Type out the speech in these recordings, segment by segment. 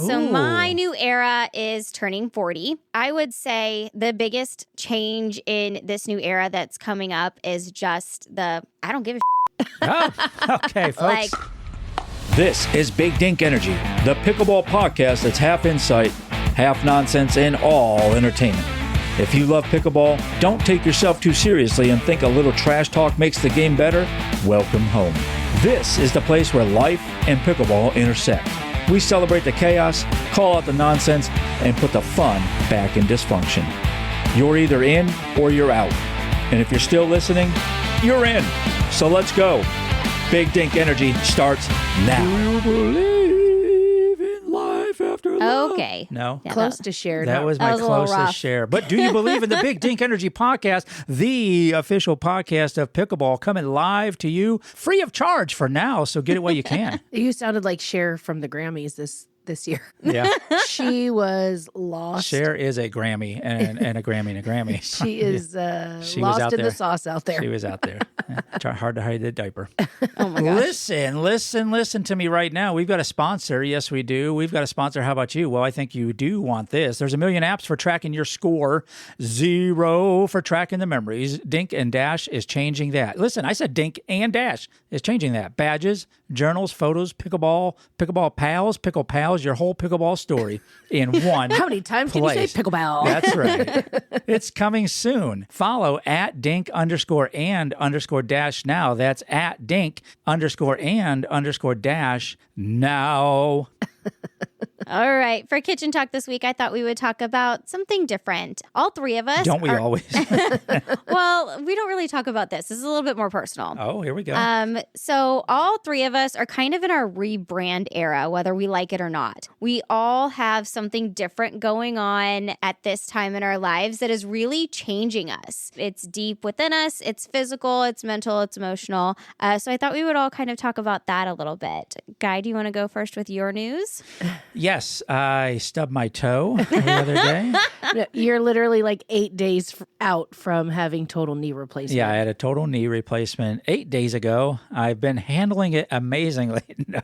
So Ooh. my new era is turning 40. I would say the biggest change in this new era that's coming up is just I don't give a Oh, okay, folks. Like- This is Big Dink Energy, the pickleball podcast that's half insight, half nonsense, and all entertainment. If you love pickleball, don't take yourself too seriously and think a little trash talk makes the game better, welcome home. This is the place where life and pickleball intersect. We celebrate the chaos, call out the nonsense, and put the fun back in dysfunction. You're either in or you're out. And if you're still listening, you're in. So let's go. Big Dink Energy starts now. Do you believe in life after love? Okay. No? Yeah, Close to share. That was my was a little rough. closest share. But do you believe in the Big Dink Energy podcast, the official podcast of pickleball, coming live to you free of charge for now? So get it while you can. You sounded like Cher from the Grammys this year. Yeah. She was lost. Cher is a Grammy and a Grammy and a Grammy. She is She was lost out in there. the sauce out there. She was out there. Hard to hide the diaper. Oh my gosh. Listen to me right now. We've got a sponsor. Yes, we do. We've got a sponsor. How about you? Well, I think you do want this. There's a million apps for tracking your score, 0 for tracking the memories. Dink and Dash is changing that. Listen, I said Dink and Dash is changing that. Badges, journals, photos, pickleball pals, pickle pals, your whole pickleball story in one How many times can you say place. pickleball? That's right. It's coming soon. Follow at Dink_and_dash now. That's at Dink_and_dash now. All right. For Kitchen Talk this week, I thought we would talk about something different. All three of us. Don't we always? Well, we don't really talk about this. This is a little bit more personal. Oh, here we go. So all three of us are kind of in our rebrand era, whether we like it or not. We all have something different going on at this time in our lives that is really changing us. It's deep within us. It's physical, it's mental, it's emotional. So I thought we would all kind of talk about that a little bit. Guy, do you want to go first with your news? Yes, I stubbed my toe the other day. No, you're literally like 8 days out from having total knee replacement. Yeah, I had a total knee replacement 8 days ago. I've been handling it amazingly.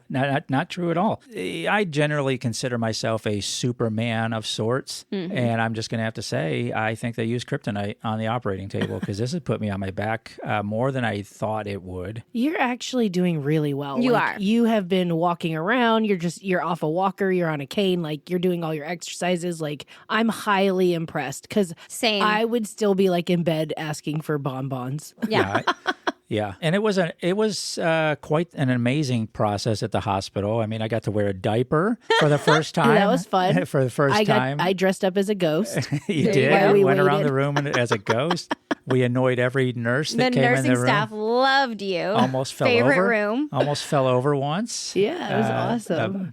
Not true at all. I generally consider myself a Superman of sorts, and I'm just going to have to say I think they use kryptonite on the operating table because this has put me on my back more than I thought it would. You're actually doing really well. You Like, are. You have been walking around. You're off a walker. You're on a cane. Like, you're doing all your exercises. Like, I'm highly impressed because Same. I would still be like in bed asking for bonbons. Yeah. Yeah, and it was quite an amazing process at the hospital. I mean, I got to wear a diaper for the first time. That was fun. For the first time. I dressed up as a ghost. You did. While I we went around waited. the room as a ghost. We annoyed every nurse The that came in nursing the room. staff loved you. Almost fell Favorite over. room. Almost fell over once. Yeah, it was awesome.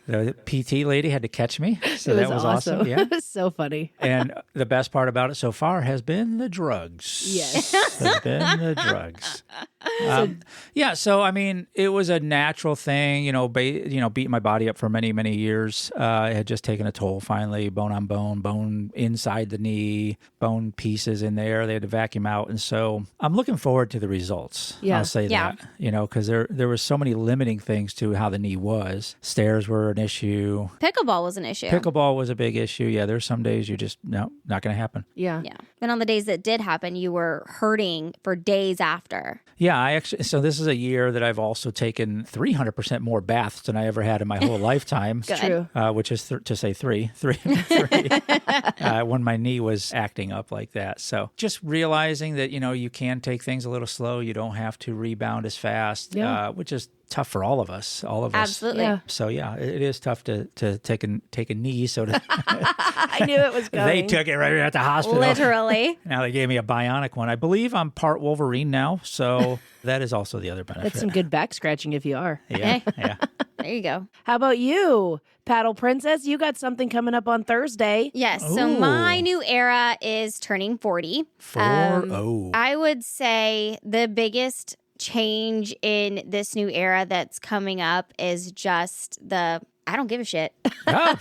The PT lady had to catch me, so It that was awesome. Yeah. It was so funny. And the best part about it so far has been the drugs. Yes. Has been the drugs. So I mean, it was a natural thing, beating my body up for many, many years. It had just taken a toll finally, bone on bone inside the knee, bone pieces in there. They had to vacuum out. And so I'm looking forward to the results. Yeah. I'll say Yeah. that, because there were so many limiting things to how the knee was. Stairs were an issue. Pickleball was an issue. Pickleball was a big issue. Yeah, there's some days you just, not going to happen. Yeah. Yeah. And on the days that did happen, you were hurting for days after. Yeah, so this is a year that I've also taken 300% more baths than I ever had in my whole lifetime. Good. True. Which is to say three, when my knee was acting up like that. So just realizing that, you can take things a little slow. You don't have to rebound as fast, which is tough for all of us. Absolutely. Yeah. So yeah, it is tough to take a knee. So I knew it was coming. they took it right at the hospital. Literally. Now they gave me a bionic one. I believe I'm part Wolverine now. So that is also the other benefit. That's some good back scratching if you are. Yeah. Yeah. There you go. How about you, Paddle Princess? You got something coming up on Thursday. Yes. So Ooh. my new era is turning 40. I would say the biggest change in this new era that's coming up is just I don't give a shit. Oh,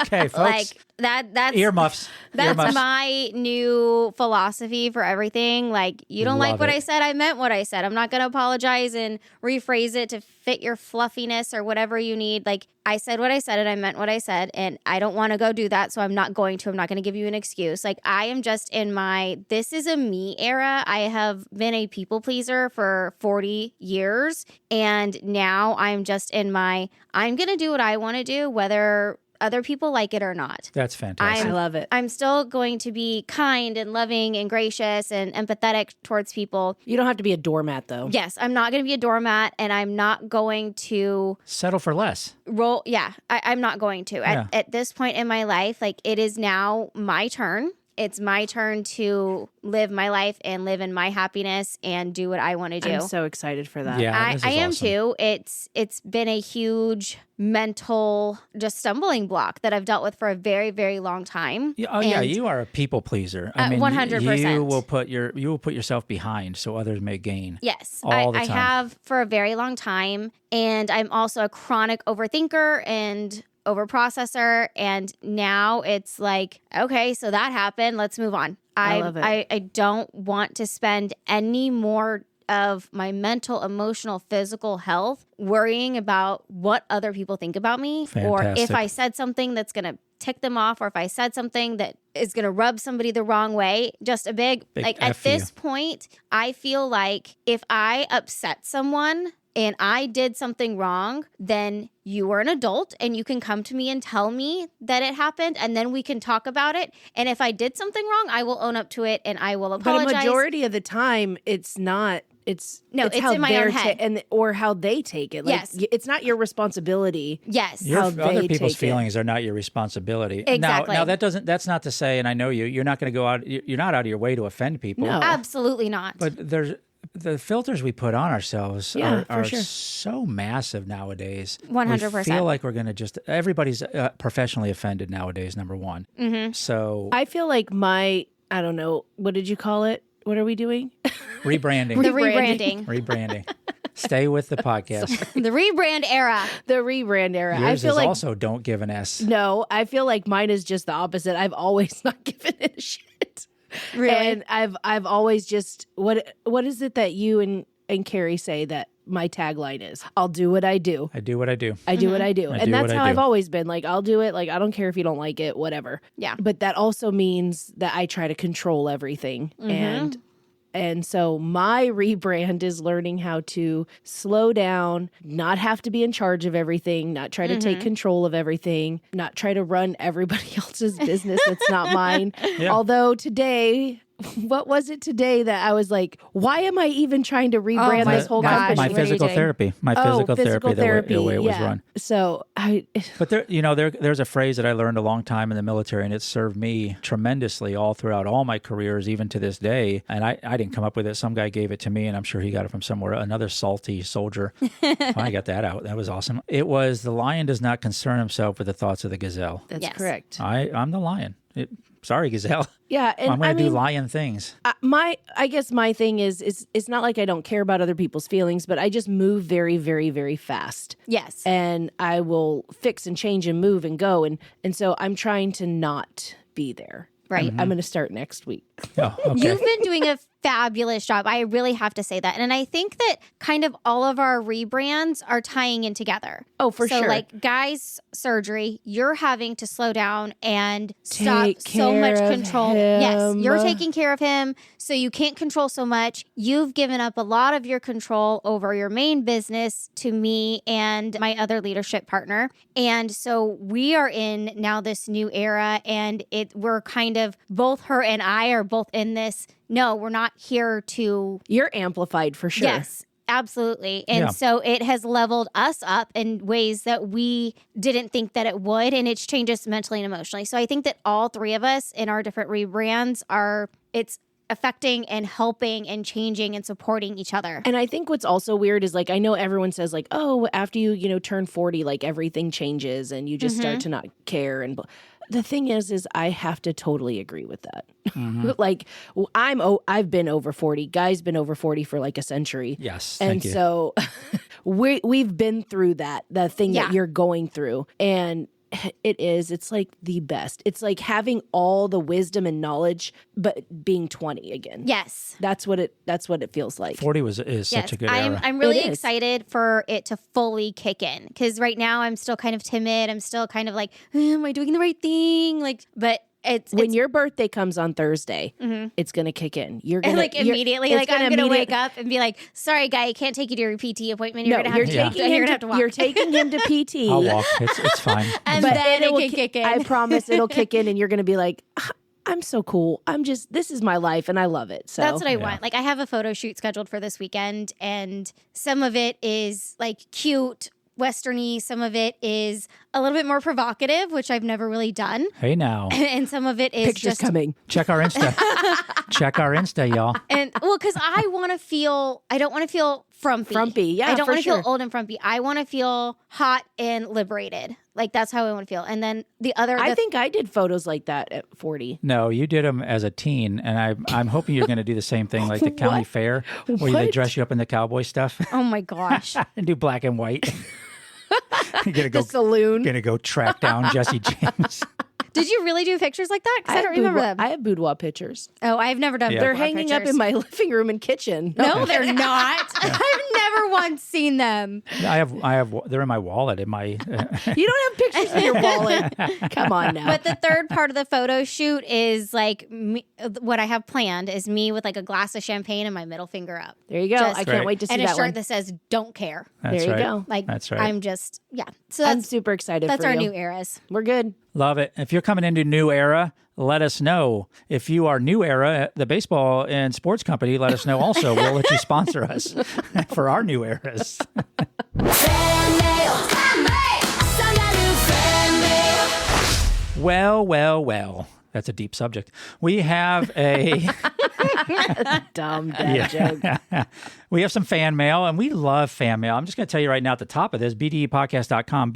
okay, folks. Like, That's Earmuffs. That's Earmuffs. my new philosophy for everything. Like, you don't like Love what it. I said, I meant what I said. I'm not going to apologize and rephrase it to fit your fluffiness or whatever you need. Like, I said what I said and I meant what I said, and I don't want to go do that, so I'm not going to. I'm not going to give you an excuse. Like, I am just in my this is a me era. I have been a people pleaser for 40 years, and now I'm just in my I'm going to do what I want to do, whether other people like it or not. That's fantastic. I love it. I'm still going to be kind and loving and gracious and empathetic towards people. You don't have to be a doormat, though. Yes, I'm not going to be a doormat, and I'm not going to Settle for less. roll. Yeah, I'm not going to. Yeah. At this point in my life, like, it is now my turn. It's my turn to live my life and live in my happiness and do what I want to do. I'm so excited for that. Yeah, this is I am awesome. too. It's been a huge mental just stumbling block that I've dealt with for a very, very long time. Yeah, yeah, And- you are a people pleaser. I mean, 100%. You will put yourself behind so others may gain. Yes, All the I time. have for a very long time, and I'm also a chronic overthinker and overprocessor. And now it's like, okay, so that happened. Let's move on. I love it. I don't want to spend any more of my mental, emotional, physical health worrying about what other people think about me, or if Fantastic. I said something that's going to tick them off, or if I said something that is going to rub somebody the wrong way. Just a big like at F you. this point, I feel like if I upset someone and I did something wrong, then you are an adult and you can come to me and tell me that it happened, and then we can talk about it. And if I did something wrong, I will own up to it and I will But apologize. a majority of the time, it's not. It's it's how in my they're own head. or how they take it. Like, Yes. It's not your responsibility. Yes. How Other they people's take it. feelings are not your responsibility. Exactly. Now that's not to say, and I know you're not going to go out. You're not out of your way to offend people. No. Absolutely not. But there's the filters we put on ourselves Yeah, are for sure. so massive nowadays. 100%. We feel like we're going to just everybody's professionally offended nowadays. Number one. Mm-hmm. So I feel like I don't know. What did you call it? What are we doing? rebranding, the rebranding. rebranding. rebranding. Stay with the podcast. The rebrand era. The rebrand era. I Yours feel is like also don't give an S. no. I feel like mine is just the opposite. I've always not given it a shit. Really? And I've always just what is it that you and Carrie say that my tagline is? I'll do what I do. I do what I do. I do what I do. I And do that's what I how do. I've always been. Like, I'll do it. Like, I don't care if you don't like it, whatever. Yeah. But that also means that I try to control everything. And so my rebrand is learning how to slow down, not have to be in charge of everything, not try to take control of everything, not try to run everybody else's business that's not mine. Yeah. Although today, what was it today that I was like, why am I even trying to rebrand this whole gosh, company? my what are you physical doing? therapy. My physical therapy, the way it was yeah. run. So But there's a phrase that I learned a long time in the military, and it served me tremendously all throughout all my careers, even to this day. And I didn't come up with it. Some guy gave it to me, and I'm sure he got it from somewhere. Another salty soldier. I got that out. That was awesome. It was, the lion does not concern himself with the thoughts of the gazelle. that's Yes. correct. I'm the lion. Sorry, gazelle. Yeah, and I'm going I to do mean, lion things. I guess my thing is it's not like I don't care about other people's feelings, but I just move very, very, very fast. Yes. And I will fix and change and move and go. And so I'm trying to not be there. Right. I'm going to start next week. Oh, okay. You've been doing a fabulous job. I really have to say that. And I think that kind of all of our rebrands are tying in together. Oh, for so sure. like Guy's surgery, you're having to slow down and stop Take so much care of control. Yes, him. you're taking care of him. So you can't control so much. You've given up a lot of your control over your main business to me and my other leadership partner. And so we are in now this new era, and we're kind of, both her and I are both in this. No, we're not here to. You're amplified for sure. Yes, absolutely. And Yeah. so it has leveled us up in ways that we didn't think that it would. And it's changed us mentally and emotionally. So I think that all three of us in our different rebrands it's affecting and helping and changing and supporting each other. And I think what's also weird is, like, I know everyone says, like, oh, after you turn 40, like, everything changes and you just start to not care. And the thing is I have to totally agree with that. Like, I've been over 40. Guy's been over 40 for like a century. Yes, And thank you. so we've been through the thing Yeah. that you're going through. And It is. It's like the best. It's like having all the wisdom and knowledge, but being 20 again. Yes. That's what it feels like. 40 is such a good era. I'm really excited for it to fully kick in, because right now I'm still kind of timid. I'm still kind of like, am I doing the right thing? Like, but when your birthday comes on Thursday, it's going to kick in. You're going to immediately, like, I'm going to wake up and be like, sorry, guy, I can't take you to your PT appointment. You're going to have to walk. You're taking him to PT. I'll walk. It's fine. And then it can kick in. I promise it'll kick in, and you're going to be like, I'm so cool. This is my life, and I love it. So that's what I want. Like, I have a photo shoot scheduled for this weekend, and some of it is like cute, Westerny. Some of it is a little bit more provocative, which I've never really done. Hey now. And some of it is pictures just coming. Check our Insta. Check our Insta, y'all. And because I don't want to feel frumpy. Yeah, I don't want to feel old and frumpy. I want to feel hot and liberated. Like, that's how I want to feel. And then I think I did photos like that at 40. No, you did them as a teen, and I'm hoping you're going to do the same thing, like the county fair, where they dress you up in the cowboy stuff. Oh my gosh! And do black and white. The saloon. Gonna go track down Jesse James. Did you really do pictures like that? Because I don't remember them. I have boudoir pictures. Oh, I've never done. Yeah. They're hanging up in my living room and kitchen. No, they're not. I've never once seen them. I have. They're in my wallet. In my. You don't have pictures in your wallet. Come on now. But the third part of the photo shoot is like what I have planned is me with like a glass of champagne and my middle finger up. There you go. I can't wait to see that and a shirt one. that says "Don't care." That's there you right. go. Like, that's right. I'm just So I'm super excited. That's for our you. new eras. We're good. Love it. If you're coming into New Era, let us know. If you are New Era, the baseball and sports company, let us know also. We'll let you sponsor us for our new eras. Well. That's a deep subject. We have a... Dumb dad joke. We have some fan mail, and we love fan mail. I'm just going to tell you right now at the top of this, bdepodcast.com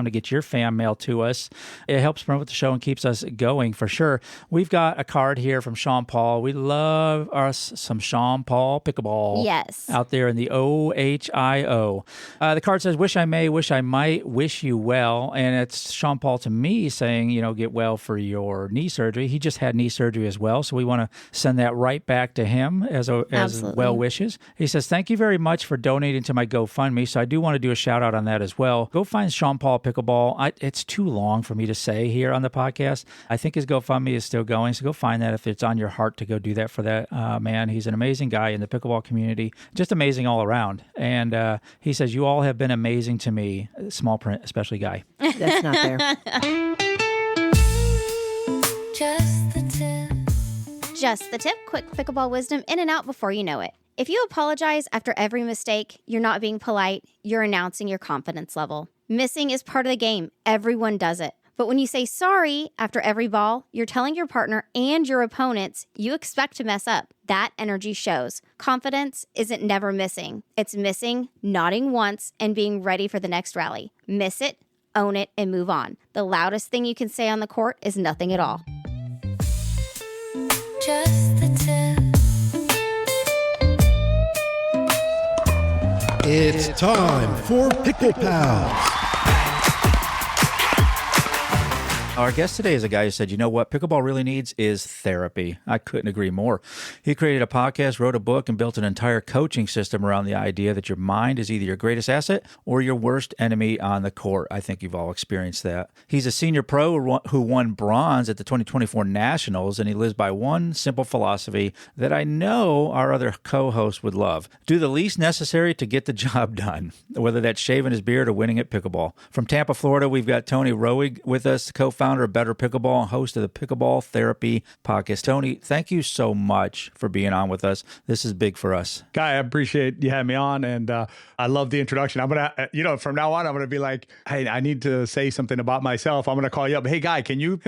to get your fan mail to us. It helps promote the show and keeps us going for sure. We've got a card here from Sean Paul. We love us some Sean Paul Pickleball. Yes. Out there in the OHIO. The card says, wish I may, wish I might, wish you well. And it's Sean Paul to me saying, get well for your knee surgery. He just had knee surgery as well, so we want to send that right back to him as well wishes. He says, thank you very much for donating to my GoFundMe. So I do want to do a shout out on that as well. Go find Sean Paul Pickleball. It's too long for me to say here on the podcast. I think his GoFundMe is still going. So go find that if it's on your heart to go do that for that man. He's an amazing guy in the pickleball community. Just amazing all around. And he says, you all have been amazing to me. Small print, especially Guy. That's not there. Just the tip, quick pickleball wisdom in and out before you know it. If you apologize after every mistake, you're not being polite, you're announcing your confidence level. Missing is part of the game. Everyone does it. But when you say sorry after every ball, you're telling your partner and your opponents you expect to mess up. That energy shows. Confidence isn't never missing. It's missing, nodding once, and being ready for the next rally. Miss it, own it, and move on. The loudest thing you can say on the court is nothing at all. Just the tip. It's time for Pickle Pals. Our guest today is a guy who said, you know what pickleball really needs is therapy. I couldn't agree more. He created a podcast, wrote a book, and built an entire coaching system around the idea that your mind is either your greatest asset or your worst enemy on the court. I think you've all experienced that. He's a senior pro who won bronze at the 2024 Nationals, and he lives by one simple philosophy that I know our other co-hosts would love. Do the least necessary to get the job done, whether that's shaving his beard or winning at pickleball. From Tampa, Florida, we've got Tony Roig with us, co-founder of Better Pickleball and host of the Pickleball Therapy podcast. Tony, thank you so much for being on with us. This is big for us. Guy, I appreciate you having me on, and I love the introduction. I'm going to, from now on, I'm going to be like, hey, I need to say something about myself. I'm going to call you up. Hey, Guy, can you,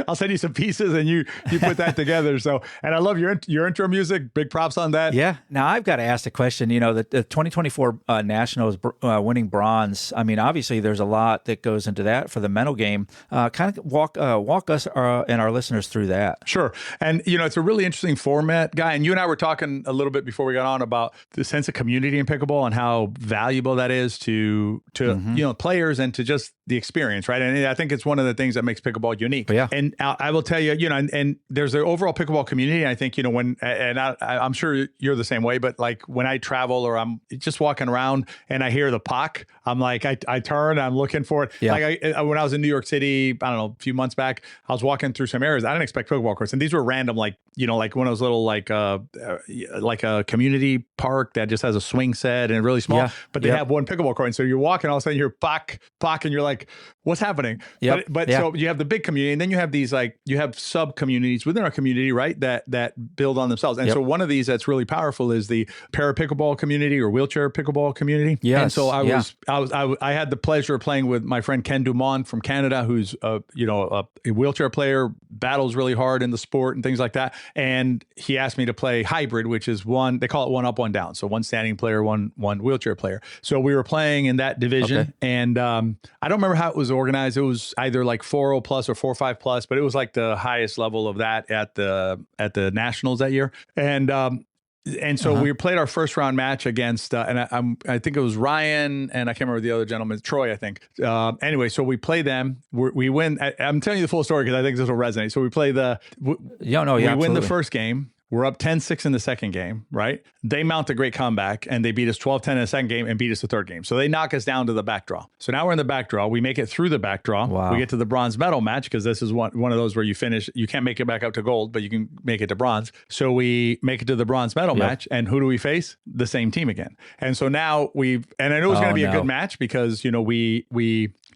I'll send you some pieces and you put that together. So, and I love your intro music. Big props on that. Yeah. Now, I've got to ask the question, the 2024 Nationals winning bronze. I mean, obviously, there's a lot that goes into that for the mental game. Kind of walk us and our listeners through that. Sure. And, it's a really interesting format, Guy. And you and I were talking a little bit before we got on about the sense of community in pickleball and how valuable that is to players and to just the experience, right? And I think it's one of the things that makes pickleball unique. Yeah. And I will tell you, and there's the overall pickleball community. And I think, I'm sure you're the same way, but like when I travel or I'm just walking around and I hear the puck, I'm like, I turn, I'm looking for it. Yeah. Like when I was in New York City, I don't know, a few months back, I was walking through some areas. I didn't expect pickleball courts. And these were random, like one of those little, like a community park that just has a swing set and really small, but they have one pickleball court. And so you're walking, all of a sudden you're puck, and you're like, what's happening? Yep. But so you have the big community, and then you have these, like, you have sub communities within our community, right? That build on themselves. And so one of these that's really powerful is the para pickleball community or wheelchair pickleball community. Yes. And so I had the pleasure of playing with my friend Ken Dumont from Canada, who's a wheelchair player, battles really hard in the sport and things like that. And he asked me to play hybrid, which is they call it one up, one down. So one standing player, one wheelchair player. So we were playing in that division, and I don't remember how it was organized. It was either like 4.0 plus or 4.5 plus, but it was like the highest level of that at the nationals that year. And so we played our first round match against, and I think it was Ryan, and I can't remember the other gentleman, Troy, I think. Anyway, so we play them. We win. I'm telling you the full story because I think this will resonate. So we play we win the first game. We're up 10-6 in the second game, right? They mount a great comeback, and they beat us 12-10 in the second game and beat us the third game. So they knock us down to the back draw. So now we're in the back draw. We make it through the back draw. Wow. We get to the bronze medal match because this is one of those where you finish. You can't make it back out to gold, but you can make it to bronze. So we make it to the bronze medal match, and who do we face? The same team again. And so now and I know it was going to be a good match because, we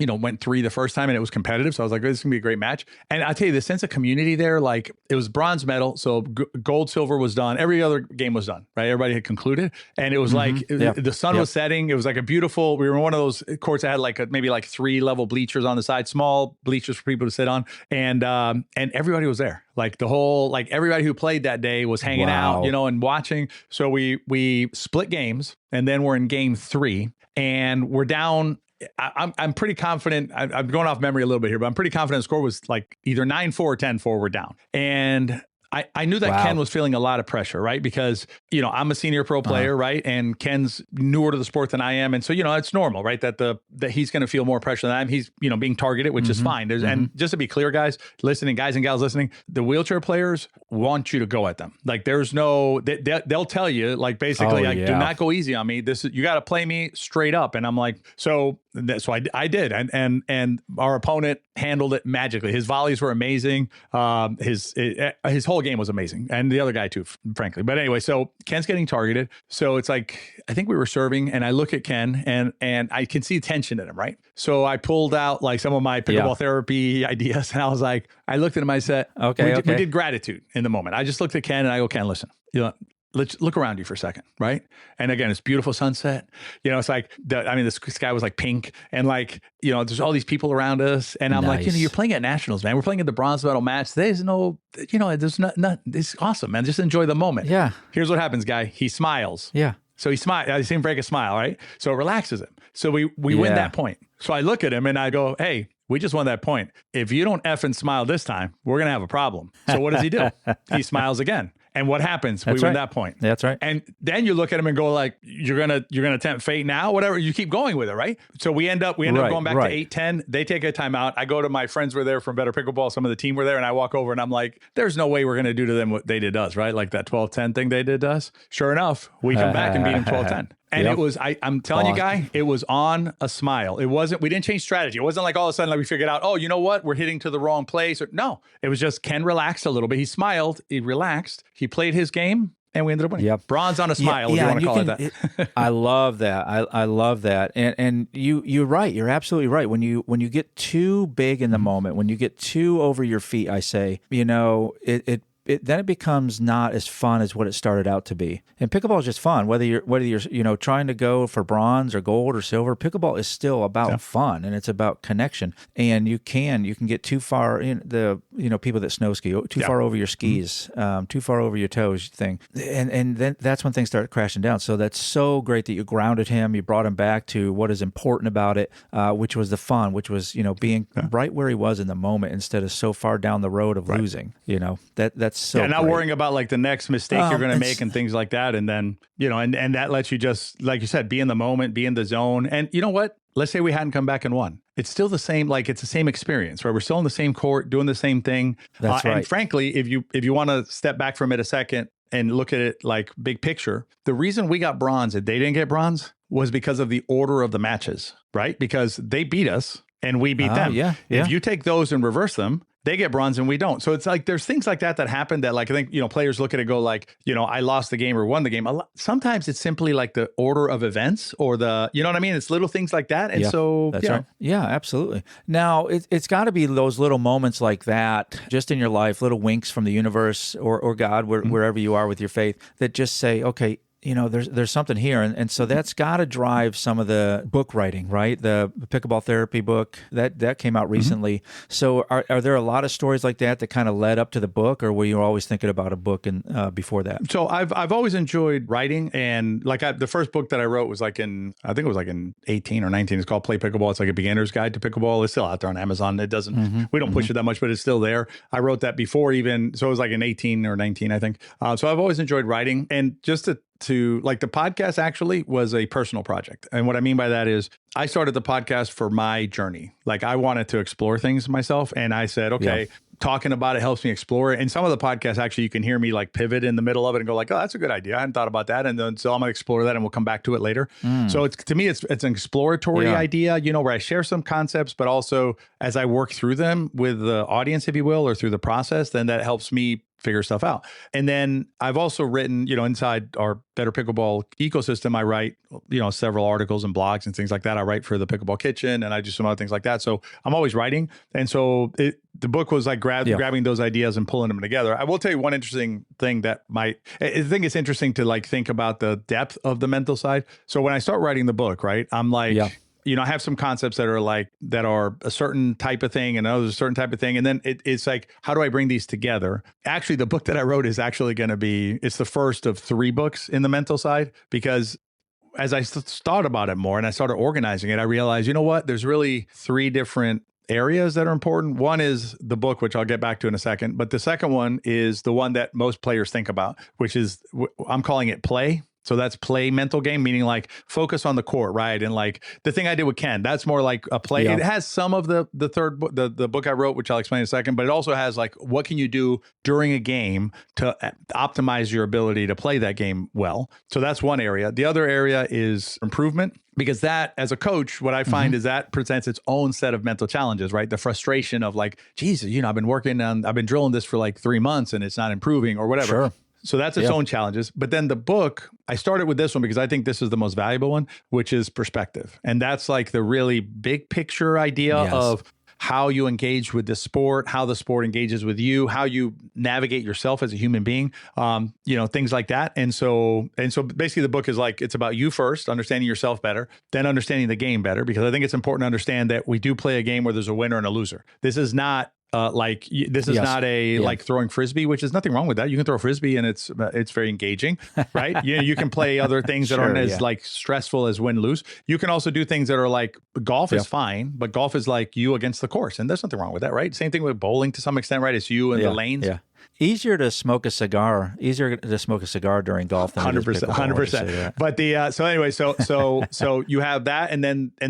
went 3 the first time and it was competitive. So I was like, this is going to be a great match. And I'll tell you, the sense of community there, like it was bronze medal. So gold, silver was done. Every other game was done, right? Everybody had concluded. And it was like the sun was setting. It was like we were in one of those courts that had maybe 3 level bleachers on the side, small bleachers for people to sit on. And everybody was there. Like the whole, everybody who played that day was hanging out, and watching. So we split games, and then we're in game 3 and we're down. I'm pretty confident. I'm going off memory a little bit here, but I'm pretty confident the score was like either 9-4 or 10-4. We're down. And I knew that Ken was feeling a lot of pressure, right? Because, I'm a senior pro player, right? And Ken's newer to the sport than I am. And so, it's normal, right? That he's going to feel more pressure than I am. He's, being targeted, which is fine. And just to be clear, guys and gals listening, the wheelchair players want you to go at them. Like there's no, they'll tell you basically, do not go easy on me. You got to play me straight up. And I'm like, so I did. And our opponent handled it magically. His volleys were amazing. His whole game was amazing. And the other guy too, frankly. But anyway, so Ken's getting targeted. So it's like, I think we were serving, and I look at Ken and I can see tension in him, right? So I pulled out some of my pickleball therapy ideas, and I was like, I looked at him, I said, we did gratitude in the moment. I just looked at Ken and I go, Ken, listen, let's look around you for a second, right? And again, it's beautiful sunset. It's like, the sky was like pink, and there's all these people around us. And I'm like, you're playing at nationals, man. We're playing at the bronze medal match. There's no, there's not, it's awesome, man. Just enjoy the moment. Yeah. Here's what happens, guy. He smiles. Yeah. So he smiles. I see him break a smile, right? So it relaxes him. So we win that point. So I look at him and I go, hey, we just won that point. If you don't effing smile this time, we're going to have a problem. So what does he do? He smiles again. And what happens? We win that point. That's right. And then you look at him and go you're gonna tempt fate now, whatever. You keep going with it, right? So we end up going back to 8-10. They take a timeout. I go to my friends were there from Better Pickleball. Some of the team were there, and I walk over and I'm like, there's no way we're gonna do to them what they did to us, right? Like that 12-10 thing they did to us. Sure enough, we come back and beat them 12-10. And it was, I'm telling you, Guy, it was on a smile. We didn't change strategy. It wasn't like all of a sudden we figured out, oh, you know what? We're hitting to the wrong place. No, it was just Ken relaxed a little bit. He smiled, he relaxed, he played his game, and we ended up winning. Yep. Bronze on a smile, if you want to call it that. I love that. I love that. And you're right. You're absolutely right. When you get too big in the moment, when you get too over your feet, I say, then it becomes not as fun as what it started out to be. And pickleball is just fun, whether you're trying to go for bronze or gold or silver. Pickleball is still about fun, and it's about connection. And you can get too far in people that snow ski too far over your skis, too far over your toes thing, and then that's when things start crashing down. So that's so great that you grounded him, you brought him back to what is important about it, which was the fun, which was being right where he was in the moment instead of so far down the road of losing. That's so not great. worrying about the next mistake you're going to make and things like that. And then, and that lets you just, like you said, be in the moment, be in the zone. And you know what? Let's say we hadn't come back and won. it's still the same, like it's the same experience, right? We're still in the same court, doing the same thing. That's right. And frankly, if you want to step back from it a second and look at it like big picture, the reason we got bronze and they didn't get bronze was because of the order of the matches, right? Because they beat us and we beat them. Yeah. If you take those and reverse them, they get bronze and we don't. So it's like there's things like that happen that, like, I think, players look at it, go like, I lost the game or won the game. Sometimes it's simply like the order of events or the, you know what I mean? It's little things like that. And so, that's right. Yeah, absolutely. Now, it's got to be those little moments like that just in your life, little winks from the universe or God, wherever you are with your faith, that just say, okay, there's something here. And so that's got to drive some of the book writing, right? The pickleball therapy book that came out recently. So are there a lot of stories like that kind of led up to the book, or were you always thinking about a book before that? So I've always enjoyed writing, and like the first book that I wrote was I think it was in 18 or 19. It's called Play Pickleball. It's like a beginner's guide to pickleball. It's still out there on Amazon. It doesn't, we don't push it that much, but it's still there. I wrote that before even, so it was like in 18 or 19, I think. So I've always enjoyed writing, and just to like the podcast actually was a personal project. And what I mean by that is I started the podcast for my journey. Like I wanted to explore things myself. And I said, okay, talking about it helps me explore it. And some of the podcasts, actually, you can hear me like pivot in the middle of it and go like, oh, that's a good idea. I hadn't thought about that. And then, so I'm going to explore that and we'll come back to it later. So to me, it's an exploratory idea, where I share some concepts, but also as I work through them with the audience, if you will, or through the process, then that helps me figure stuff out. And then I've also written, inside our Better Pickleball ecosystem, I write, several articles and blogs and things like that. I write for the Pickleball Kitchen and I do some other things like that. So I'm always writing. And so the book was like grabbing those ideas and pulling them together. I will tell you one interesting thing I think it's interesting to like think about the depth of the mental side. So when I start writing the book, right, I'm like, I have some concepts that are a certain type of thing and others a certain type of thing. And then it's like, how do I bring these together? Actually, the book that I wrote is actually going to be, it's the first of 3 books in the mental side, because as I thought about it more and I started organizing it, I realized, you know what, there's really 3 different areas that are important. One is the book, which I'll get back to in a second. But the second one is the one that most players think about, which is, I'm calling it play. So that's play mental game, meaning like focus on the court, right? And like the thing I did with Ken, that's more like a play. It has some of the third book, the book I wrote, which I'll explain in a second, but it also has like, what can you do during a game to optimize your ability to play that game well? So that's one area. The other area is improvement. Because that, as a coach, what I find is that presents its own set of mental challenges, right? The frustration of like, geez, I've been drilling this for like 3 months and it's not improving or whatever. Sure. So that's its own challenges. But then the book, I started with this one because I think this is the most valuable one, which is perspective. And that's like the really big picture idea of how you engage with the sport, how the sport engages with you, how you navigate yourself as a human being, things like that. And so basically the book is like, it's about you first, understanding yourself better, then understanding the game better, because I think it's important to understand that we do play a game where there's a winner and a loser. This is not like throwing frisbee, which is nothing wrong with that. You can throw a frisbee and it's very engaging, right? You can play other things that aren't as like stressful as win lose. You can also do things that are like golf is fine, but golf is like you against the course, and there's nothing wrong with that, right? Same thing with bowling to some extent, right? It's you and the lanes. Yeah. Easier to smoke a cigar during golf than 100%. But so you have that, and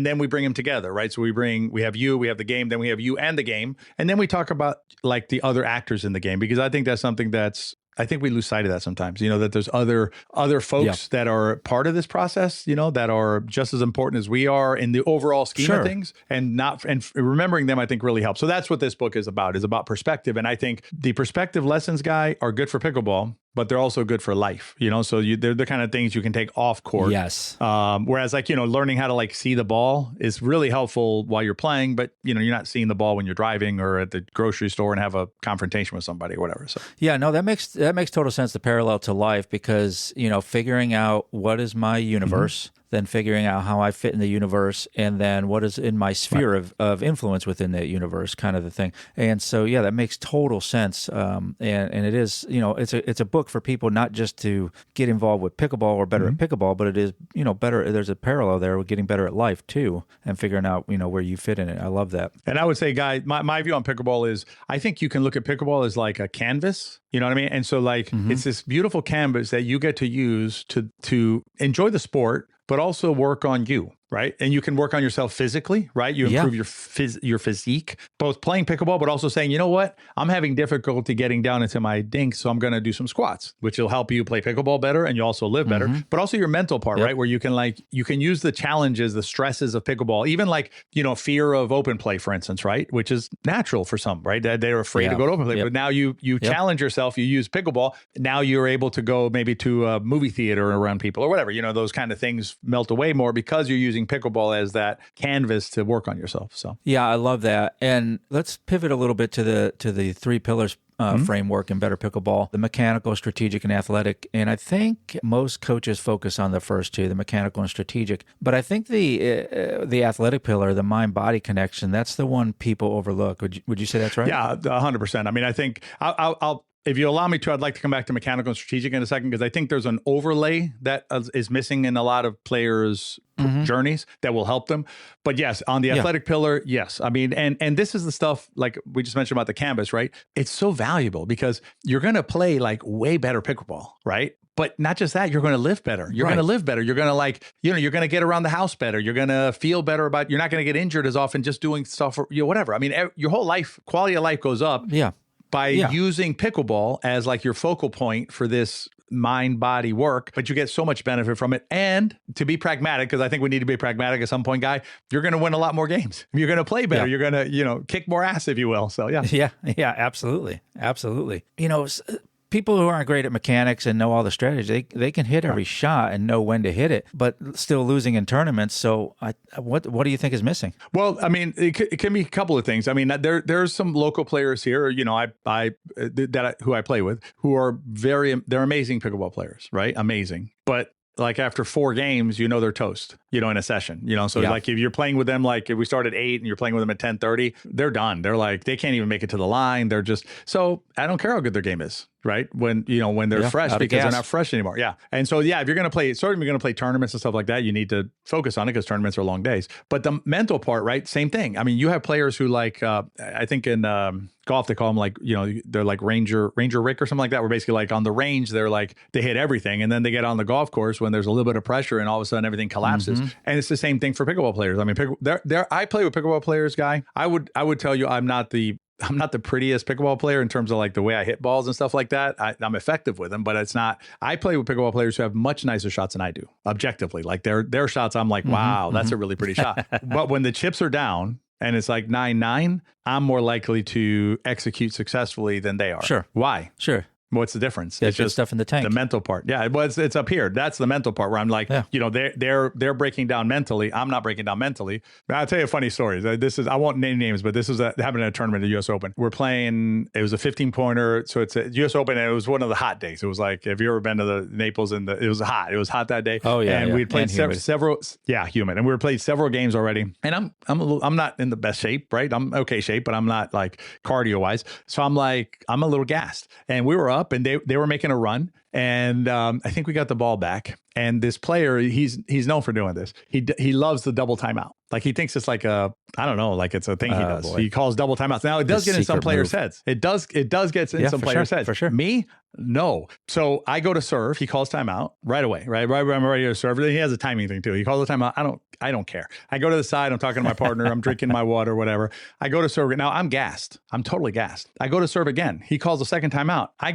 then we bring them together, right? So we have you, we have the game, then we have you and the game, and then we talk about like the other actors in the game, because I think that's something I think we lose sight of that sometimes, that there's other folks that are part of this process, that are just as important as we are in the overall scheme of things, and remembering them, I think really helps. So that's what this book is about perspective. And I think the perspective lessons, Guy, are good for pickleball, but they're also good for life, so they're the kind of things you can take off court. Yes. Whereas like, learning how to like see the ball is really helpful while you're playing, but you're not seeing the ball when you're driving or at the grocery store and have a confrontation with somebody or whatever. So yeah, no, that makes total sense, the parallel to life, because, figuring out what is my universe, then figuring out how I fit in the universe, and then what is in my sphere of influence within that universe, kind of the thing. And so, yeah, that makes total sense. And it is, it's a book for people not just to get involved with pickleball or better at pickleball, but it is, better. There's a parallel there with getting better at life too, and figuring out, where you fit in it. I love that. And I would say, Guy, my view on pickleball is, I think you can look at pickleball as like a canvas. You know what I mean? And so like, it's this beautiful canvas that you get to use to enjoy the sport, but also work on you. right? And you can work on yourself physically, right? You improve your physique, both playing pickleball, but also saying, you know what? I'm having difficulty getting down into my dink, so I'm going to do some squats, which will help you play pickleball better and you also live better. But also your mental part, right? Where you can use the challenges, the stresses of pickleball, even like, fear of open play, for instance, right? Which is natural for some, right? They're afraid to go to open play, but now you challenge yourself, you use pickleball. Now you're able to go maybe to a movie theater around people or whatever, those kind of things melt away more because you're using pickleball as that canvas to work on yourself. So yeah, I love that. And let's pivot a little bit to the 3 pillars framework in Better Pickleball, the mechanical, strategic, and athletic. And I think most coaches focus on the first 2, the mechanical and strategic. But I think the athletic pillar, the mind-body connection, that's the one people overlook. Would you say that's right? Yeah, 100%. I mean, I think I'll if you allow me to, I'd like to come back to mechanical and strategic in a second, because I think there's an overlay that is missing in a lot of players' journeys that will help them. But yes, on the athletic pillar, yes. I mean, and this is the stuff like we just mentioned about the canvas, right? It's so valuable because you're going to play like way better pickleball, right? But not just that, you're going to live better. You're going to live better. You're going to you're going to get around the house better. You're going to feel better you're not going to get injured as often just doing stuff, whatever. I mean, your whole life, quality of life goes up. Yeah. By using pickleball as like your focal point for this mind-body work, but you get so much benefit from it. And to be pragmatic, because I think we need to be pragmatic at some point, Guy, you're going to win a lot more games. You're going to play better. You're going to, kick more ass, if you will. So, yeah. Yeah, absolutely. Absolutely. People who aren't great at mechanics and know all the strategies, they can hit every shot and know when to hit it, but still losing in tournaments. So what do you think is missing? Well, I mean, it can be a couple of things. I mean, there's some local players here, who I play with, who are they're amazing pickleball players, right? Amazing. But like after 4 games, they're toast, in a session, so like if you're playing with them, like if we start at 8 and you're playing with them at 10:30, they're done. They're like, they can't even make it to the line. They're just, so I don't care how good their game is, right? When they're fresh, because they're not fresh anymore. Yeah. And so, if you're going to play, certainly you're going to play tournaments and stuff like that, you need to focus on it because tournaments are long days. But the mental part, right? Same thing. I mean, you have players who I think in golf, they call them they're like Ranger Rick or something like that, where basically like on the range, they're like, they hit everything. And then they get on the golf course when there's a little bit of pressure and all of a sudden everything collapses. And it's the same thing for pickleball players. I mean, I play with pickleball players, Guy. I would tell you, I'm not the prettiest pickleball player in terms of like the way I hit balls and stuff like that. I'm effective with them, but it's not. I play with pickleball players who have much nicer shots than I do, objectively. Like their shots, I'm like, wow, that's a really pretty shot. But when the chips are down and it's like 9-9, I'm more likely to execute successfully than they are. Sure. Why? Sure. What's the difference? It's just stuff in the tank. The mental part. Yeah. Well, it's up here. That's the mental part where I'm like, they're breaking down mentally. I'm not breaking down mentally. I'll tell you a funny story. I won't name names, but this was happened in a tournament at the US Open. We're playing, it was a 15-pointer. So it's a US Open and it was one of the hot days. It was like, have you ever been to the Naples it was hot. It was hot that day. Oh yeah. And we'd played several, humid. And we were played several games already. And I'm not in the best shape, right? I'm okay shape, but I'm not like cardio wise. So I'm a little gassed and we were up and they were making a run, and I think we got the ball back. And this player, he's known for doing this. He loves the double timeout. Like he thinks it's like like it's a thing he does. Boy. He calls double timeouts. Now it does get in some players' heads. It does get in some players' heads. For sure. Me, no. So I go to serve. He calls timeout right away. Right when I'm ready to serve. He has a timing thing too. He calls the timeout. I don't care. I go to the side. I'm talking to my partner. I'm drinking my water, whatever. I go to serve. Now I'm gassed. I'm totally gassed. I go to serve again. He calls the second timeout. I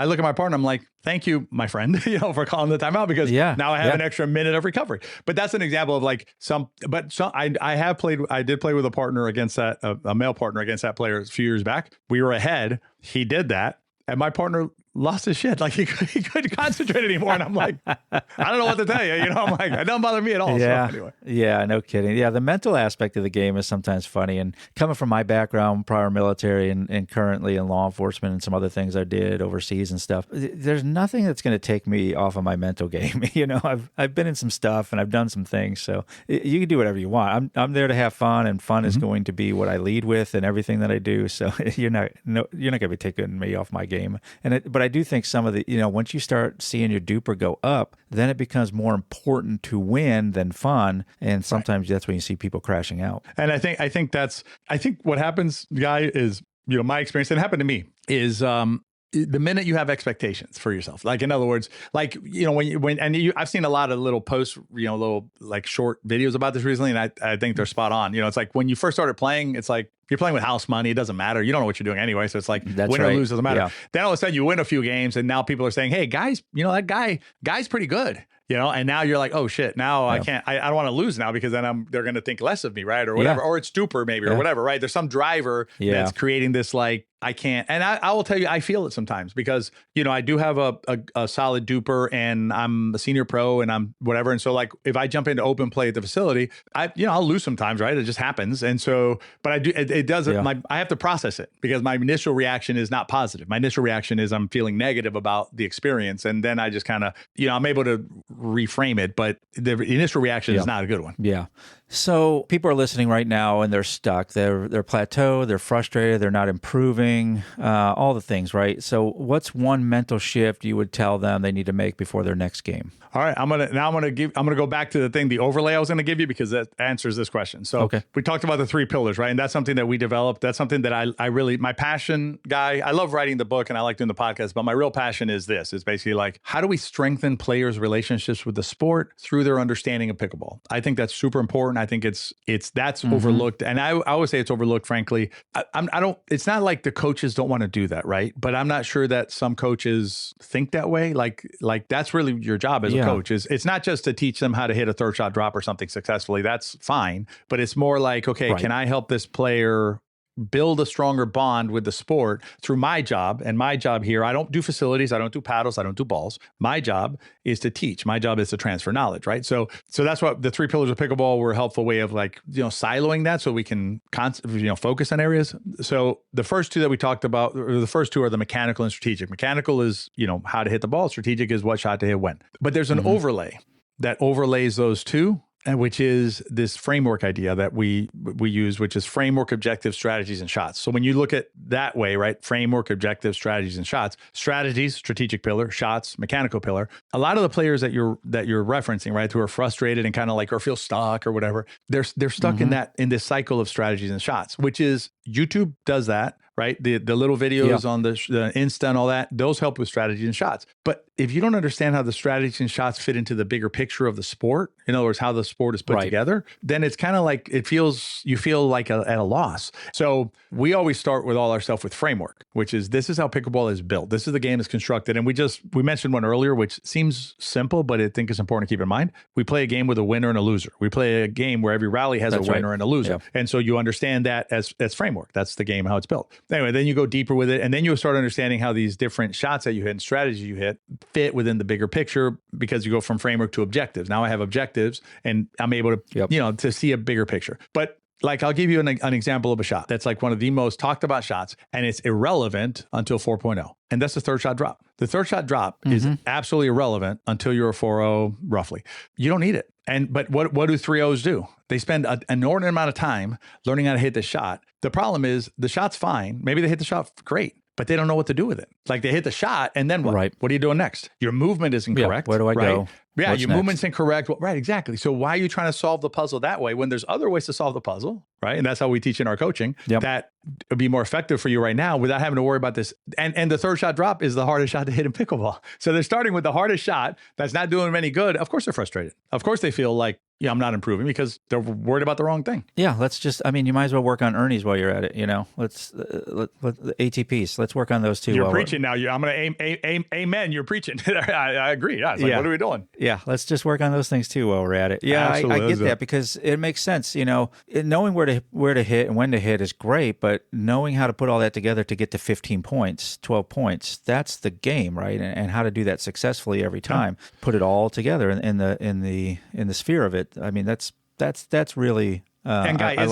look at my partner. I'm like, thank you, my friend, for calling the timeout, because now I have an extra minute of recovery. But that's an example of like I did play with a partner against that, a male partner against that player a few years back. We were ahead. He did that. And my partner lost his shit. Like he couldn't concentrate anymore. And I'm like, I don't know what to tell you. I'm like, it doesn't bother me at all. Yeah. So anyway. Yeah, no kidding. Yeah, the mental aspect of the game is sometimes funny. And coming from my background, prior military and currently in law enforcement and some other things I did overseas and stuff, there's nothing that's going to take me off of my mental game. I've been in some stuff and I've done some things. So you can do whatever you want. I'm there to have fun, and fun is going to be what I lead with and everything that I do. So you're not going to be taking me off my game. But I do think some of the, once you start seeing your duper go up, then it becomes more important to win than fun. And sometimes that's when you see people crashing out. And I think what happens, Guy, is, my experience, and it happened to me, is the minute you have expectations for yourself, like in other words, like, I've seen a lot of little posts, little like short videos about this recently, and I think they're spot on. It's like when you first started playing, it's like you're playing with house money. It doesn't matter. You don't know what you're doing anyway. So it's like win or lose doesn't matter. Yeah. Then all of a sudden you win a few games, and now people are saying, hey guys, that guy's pretty good. And now you're like, oh shit, now I can't, I don't want to lose now because then they're going to think less of me, right? Or whatever, or it's stupor maybe, or whatever, right? There's some driver that's creating this, like, I can't. And I will tell you, I feel it sometimes because, I do have a solid duper and I'm a senior pro and I'm whatever. And so like, if I jump into open play at the facility, I'll lose sometimes, right? It just happens. And so, but I do, it does, I have to process it because my initial reaction is not positive. My initial reaction is I'm feeling negative about the experience. And then I just kind of, I'm able to reframe it, but the initial reaction is not a good one. Yeah. So people are listening right now and they're stuck. They're plateaued. They're frustrated. They're not improving. All the things, right? So what's one mental shift you would tell them they need to make before their next game? All right, I'm gonna go back to the overlay I was gonna give you because that answers this question. So we talked about the 3 pillars, right? And that's something that we developed. That's something that I really, my passion, guy. I love writing the book and I like doing the podcast, but my real passion is this. It's basically like, how do we strengthen players' relationships with the sport through their understanding of pickleball? I think that's super important. I think that's overlooked, and I always say it's overlooked. Frankly, I don't. It's not like the coaches don't want to do that, right? But I'm not sure that some coaches think that way. Like that's really your job as a coach. It's not just to teach them how to hit a third shot drop or something successfully. That's fine, but it's more like, okay, can I help this player build a stronger bond with the sport through my job? And my job here, I don't do facilities, I don't do paddles, I don't do balls. My job is to teach. My job is to transfer knowledge, right? So that's what the 3 pillars of pickleball were a helpful way of, like, siloing that so we can focus on areas. So the first 2 that we talked about, or the first 2 are the mechanical and strategic. Mechanical is, how to hit the ball. Strategic is what shot to hit when. But there's an overlay that overlays those 2. And which is this framework idea that we use, which is framework, objectives, strategies, and shots. So when you look at that way, right, framework, objectives, strategies, and shots, strategies, strategic pillar, shots, mechanical pillar. A lot of the players that you're referencing, right, who are frustrated and kind of like, or feel stuck or whatever, they're stuck in this cycle of strategies and shots, which is YouTube does that. Right? The little videos on the Insta and all that, those help with strategies and shots. But if you don't understand how the strategies and shots fit into the bigger picture of the sport, in other words, how the sport is put together, then it's kind of like, you feel like at a loss. So we always start with all our stuff with framework, which is, this is how pickleball is built. This is the game is constructed. And we mentioned one earlier, which seems simple, but I think it's important to keep in mind. We play a game with a winner and a loser. We play a game where every rally has a winner and a loser. Yep. And so you understand that as framework. That's the game, how it's built. Anyway, then you go deeper with it, and then you start understanding how these different shots that you hit and strategies you hit fit within the bigger picture, because you go from framework to objectives. Now I have objectives, and I'm able to, to see a bigger picture. But like, I'll give you an example of a shot that's like one of the most talked about shots, and it's irrelevant until 4.0. And that's the third shot drop. The third shot drop is absolutely irrelevant until you're a 4.0 roughly. You don't need it. But what do 3.0s do? They spend an inordinate amount of time learning how to hit the shot. The problem is the shot's fine. Maybe they hit the shot great, but they don't know what to do with it. Like, they hit the shot, and then what? Right. What are you doing next? Your movement is incorrect. Where do I go? Yeah, What's your next? movement's incorrect. Well, right, exactly. So why are you trying to solve the puzzle that way when there's other ways to solve the puzzle, right? And that's how we teach in our coaching. That would be more effective for you right now without having to worry about this. And the third shot drop is the hardest shot to hit in pickleball. So they're starting with the hardest shot that's not doing them any good. Of course they're frustrated. Of course they feel like, I'm not improving, because they're worried about the wrong thing. Yeah, you might as well work on Ernie's while you're at it, Let's the ATPs. Let's work on those too. You're preaching now. I'm going to amen. You're preaching. I agree. Yeah, it's like, what are we doing? Yeah, let's just work on those things too while we're at it. Yeah, I get that, because it makes sense. Knowing where to hit and when to hit is great, but knowing how to put all that together to get to 15 points, 12 points, that's the game, right? And how to do that successfully every time. Put it all together in the sphere of it. I mean, that's really. And guy,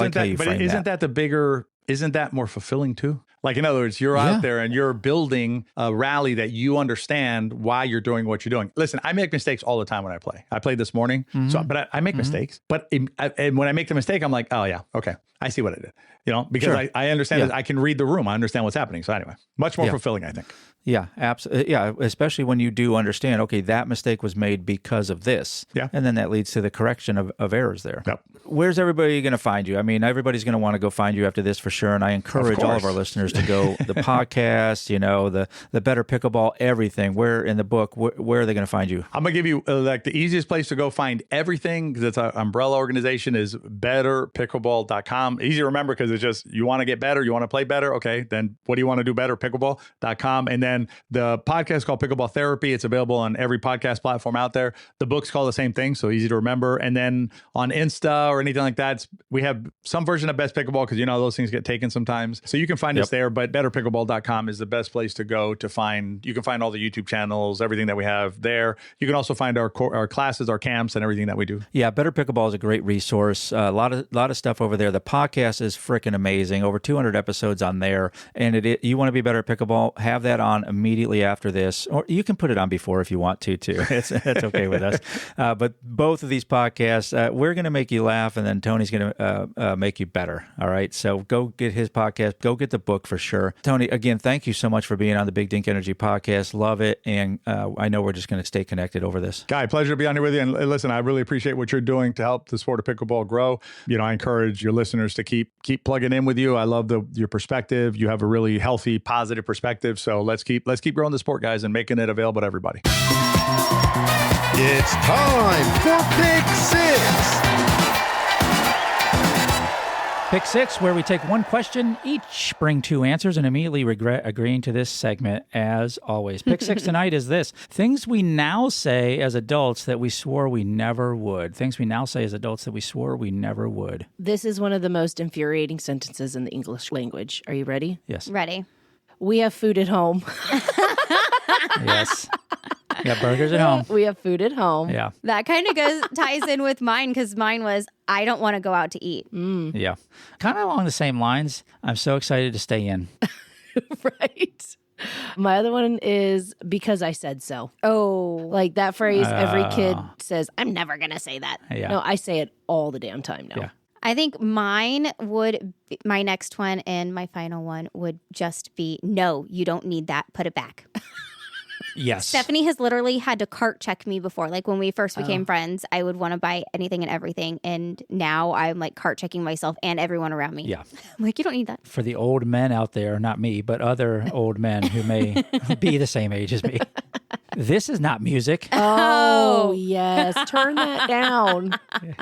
isn't that more fulfilling too? Like, in other words, you're out there and you're building a rally that you understand why you're doing what you're doing. Listen, I make mistakes all the time when I play. I played this morning, but I make mistakes. But and when I make the mistake, I'm like, oh yeah, okay, I see what I did. Because I understand that I can read the room. I understand what's happening. So anyway, much more fulfilling, I think. Yeah, absolutely. Yeah, especially when you do understand, okay, that mistake was made because of this. Yeah. And then that leads to the correction of errors there. Yep. Where's everybody going to find you? I mean, everybody's going to want to go find you after this for sure. And I encourage all of our listeners to go? The podcast, the Better Pickleball, everything. Where in the book, where are they going to find you? I'm going to give you like the easiest place to go find everything, because it's an umbrella organization, is betterpickleball.com. Easy to remember because it's just, you want to get better, you want to play better. Okay, then what do you want to do better? Pickleball.com. And then the podcast called Pickleball Therapy. It's available on every podcast platform out there. The book's called the same thing, so easy to remember. And then on Insta or anything like that, we have some version of Best Pickleball, because those things get taken sometimes. So you can find us there, but betterpickleball.com is the best place to go to find. You can find all the YouTube channels, everything that we have there. You can also find our classes, our camps, and everything that we do. Yeah, Better Pickleball is a great resource. A lot of stuff over there. The podcast is freaking amazing. Over 200 episodes on there. And you want to be better at pickleball, have that on immediately after this, or you can put it on before if you want to too. It's okay with us. But both of these podcasts, we're going to make you laugh, and then Tony's going to make you better. All right. So go get his podcast. Go get the book for sure. Tony, again, thank you so much for being on the Big Dink Energy podcast. Love it. And I know we're just going to stay connected over this. Guy, pleasure to be on here with you. And listen, I really appreciate what you're doing to help the sport of pickleball grow. I encourage your listeners to keep plugging in with you. I love your perspective. You have a really healthy, positive perspective. So let's keep growing the sport, guys, and making it available to everybody. It's time for Pick Six. Pick Six, where we take one question each, bring two answers, and immediately regret agreeing to this segment, as always. Pick Six tonight is this: things we now say as adults that we swore we never would. Things we now say as adults that we swore we never would. This is one of the most infuriating sentences in the English language. Are you ready? Yes. Ready. We have food at home. Yes. Yeah, burgers at home. We have food at home. Yeah. That kind of ties in with mine, because mine was, I don't want to go out to eat. Yeah. Kind of along the same lines. I'm so excited to stay in. Right. My other one is because I said so. Oh. Like that phrase, every kid says, I'm never going to say that. Yeah. No, I say it all the damn time now. Yeah. I think mine would be, my next one and my final one would just be, no, you don't need that. Put it back. Yes. Stephanie has literally had to cart check me before. Like when we first became friends, I would want to buy anything and everything. And now I'm like cart checking myself and everyone around me. Yeah. I'm like, you don't need that. For the old men out there, not me, but other old men who may be the same age as me. This is not music. Oh, yes. Turn that down.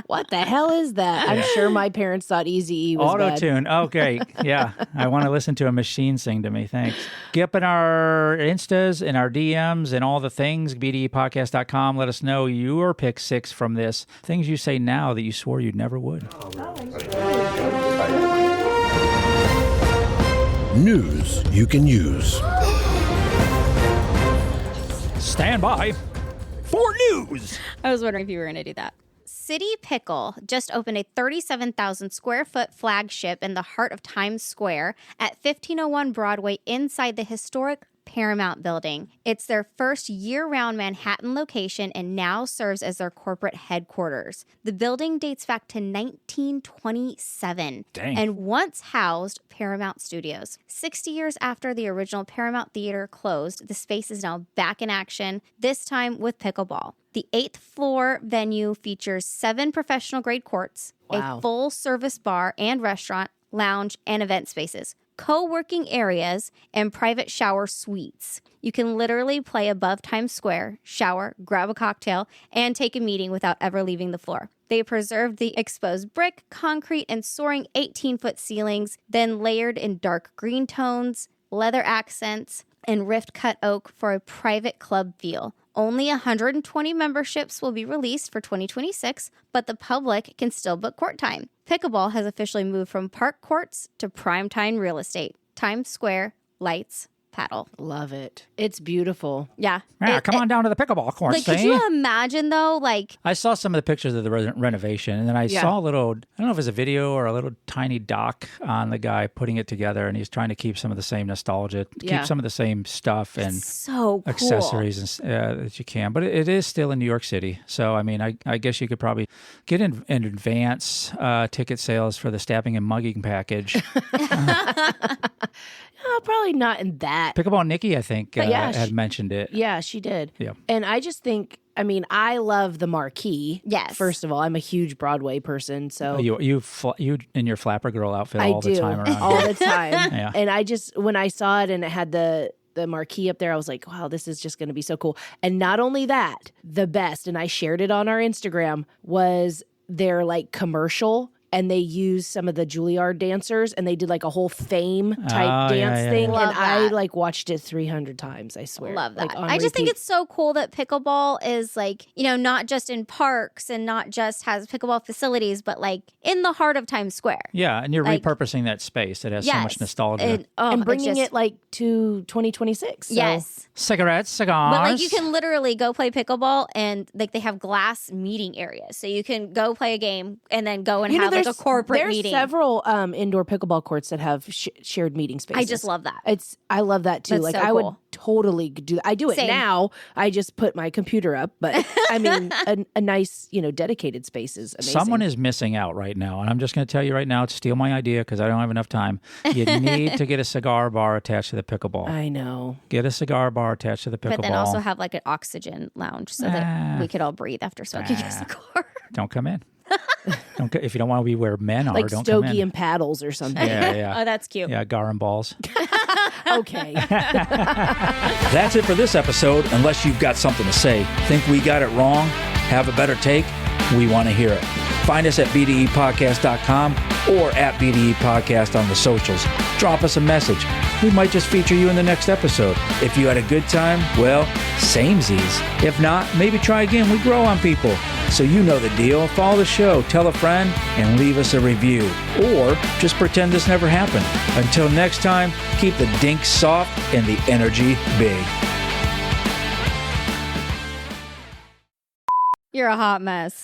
What the hell is that? I'm sure my parents thought Eazy-E was bad. Auto-tune. Okay. Yeah. I want to listen to a machine sing to me. Thanks. Get up in our Instas and our DMs and all the things, bdepodcast.com. Let us know your pick six from this. Things you say now that you swore you never would. News you can use. Stand by for news. I was wondering if you were going to do that. City Pickle just opened a 37,000 square foot flagship in the heart of Times Square at 1501 Broadway inside the historic Paramount building. It's their first year-round Manhattan location and now serves as their corporate headquarters. The building dates back to 1927 and once housed Paramount Studios. 60 years after the original Paramount Theater closed, the space is now back in action, this time with pickleball. The 8th floor venue features 7 professional-grade courts, a full-service bar and restaurant, lounge, and event spaces, co-working areas, and private shower suites. You can literally play above Times Square, shower, grab a cocktail, and take a meeting without ever leaving the floor. They preserved the exposed brick, concrete, and soaring 18-foot ceilings, then layered in dark green tones, leather accents, and rift-cut oak for a private club feel. Only 120 memberships will be released for 2026, but the public can still book court time. Pickleball has officially moved from park courts to primetime real estate. Times Square, lights, paddle. Love it. It's beautiful. Yeah. Yeah, come on down to the pickleball court. Like, could you imagine, though, like... I saw some of the pictures of the renovation, and then I saw a little, I don't know if it was a video or a little tiny doc on the guy putting it together, and he's trying to keep some of the same nostalgia, keep some of the same stuff and so cool. accessories that you can. But it is still in New York City. So, I mean, I guess you could probably get in advance ticket sales for the stabbing and mugging package. Probably not in that that. Pickleball Nikki, I think, yeah, had mentioned it. Yeah, she did. Yeah. And I just think, I mean, I love the marquee. Yes. First of all, I'm a huge Broadway person, so You in your flapper girl outfit I all do the time around all here. the time. Yeah. And I just, when I saw it and it had the marquee up there, I was like, wow, this is just going to be so cool. And not only that, the best, and I shared it on our Instagram, was their like commercial. And they used some of the Juilliard dancers, and they did like a whole fame type dance thing. Love And I that. like watched it 300 times, I swear. Love that. Like, on I just think repeat. it's so cool that pickleball is like, you know, not just in parks and not just has pickleball facilities, but like in the heart of Times Square. Yeah, and you're Like- repurposing that space. It has so much Yes. nostalgia. and it's bringing just- it like to 2026. So. Yes. Cigarettes, cigars. But like you can literally go play pickleball and like they have glass meeting areas. So you can go play a game and then go and You know, have like a there's- corporate there's meeting. several indoor pickleball courts that have shared meeting spaces. I just love that. I love that too. That's like so I cool. would totally do. I do it Same. now. I just put my computer up, but I mean, a nice, dedicated space is amazing. Someone is missing out right now, and I'm just going to tell you right now, steal my idea because I don't have enough time. You need to get a cigar bar attached to the pickleball. I know. Get a cigar bar attached to the pickleball. But then also have like an oxygen lounge so that we could all breathe after smoking a cigar. Don't come in. If you don't want to be where men are, Like don't come stogie in. and paddles or something. Yeah. Oh, that's cute. Yeah, garum balls. Okay. That's it for this episode. Unless you've got something to say, think we got it wrong, have a better take, we want to hear it. Find us at bdepodcast.com or at BDE Podcast on the socials. Drop us a message. We might just feature you in the next episode. If you had a good time, well, samesies. If not, maybe try again. We grow on people. So you know the deal. Follow the show, tell a friend, and leave us a review. Or just pretend this never happened. Until next time, keep the dink soft and the energy big. You're a hot mess.